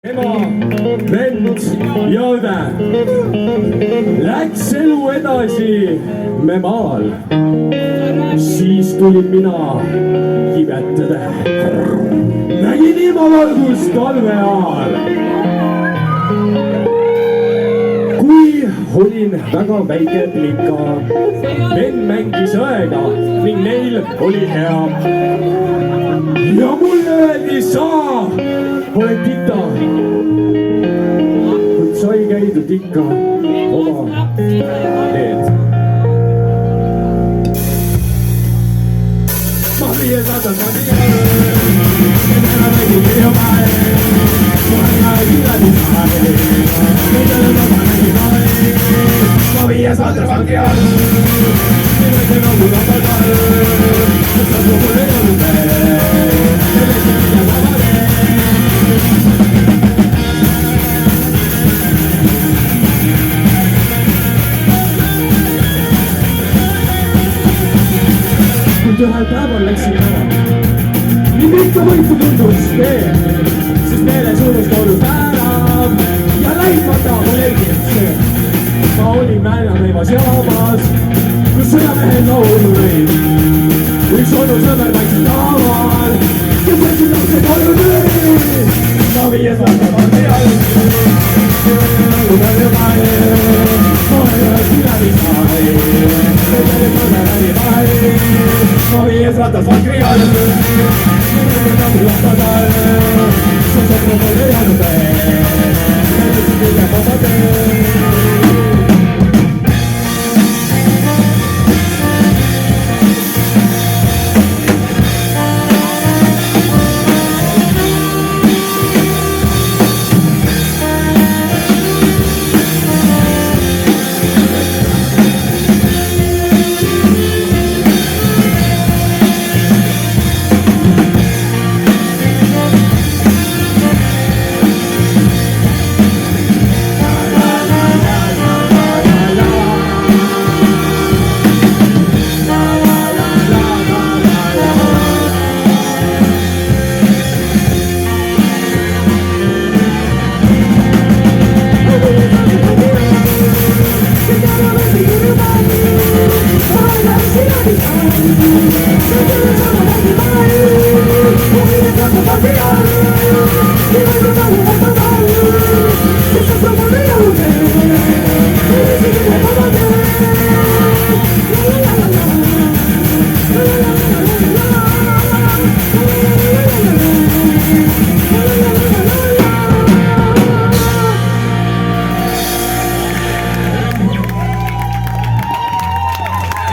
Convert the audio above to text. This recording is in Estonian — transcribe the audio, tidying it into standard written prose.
ema, vend ja õde. Läks elu edasi me maal. Siis tulin mina kibetada. Nägin ilmavalgust talve ajal. Kui olin väga väike plika, vend mängis õega ning neil oli hea. Ja mulle öeldi, sa oled tita, kuid sai käidud ikka oma teed. Ma viie saatan, ma viie täna nägin kirja päev, ma nägin kirjadi päev, mõtele ma nägin päev, ma viie saatan vangi all, nimelt nagu lapad all, sa mulle ei olnud veel, selleks on mida sama tee. Ühel päeval läksin ära, nii pikka võitu tundus tee, sest meeles unus värav ja läimata kolleegid see. Ma olin Määrjaneivas jaamas, kus sõjamehed laulu lõid. Üks olnud sõber vaikselt taaval, kes võtsid lapse koju tõi. Ma viies aastal pardi all, nagu palju päev, ma ei ole sinani sai, mõtele mõne läbi päev. Ma viies ratas vankri all, nagu lapad all, sa sõpru mul ei olnud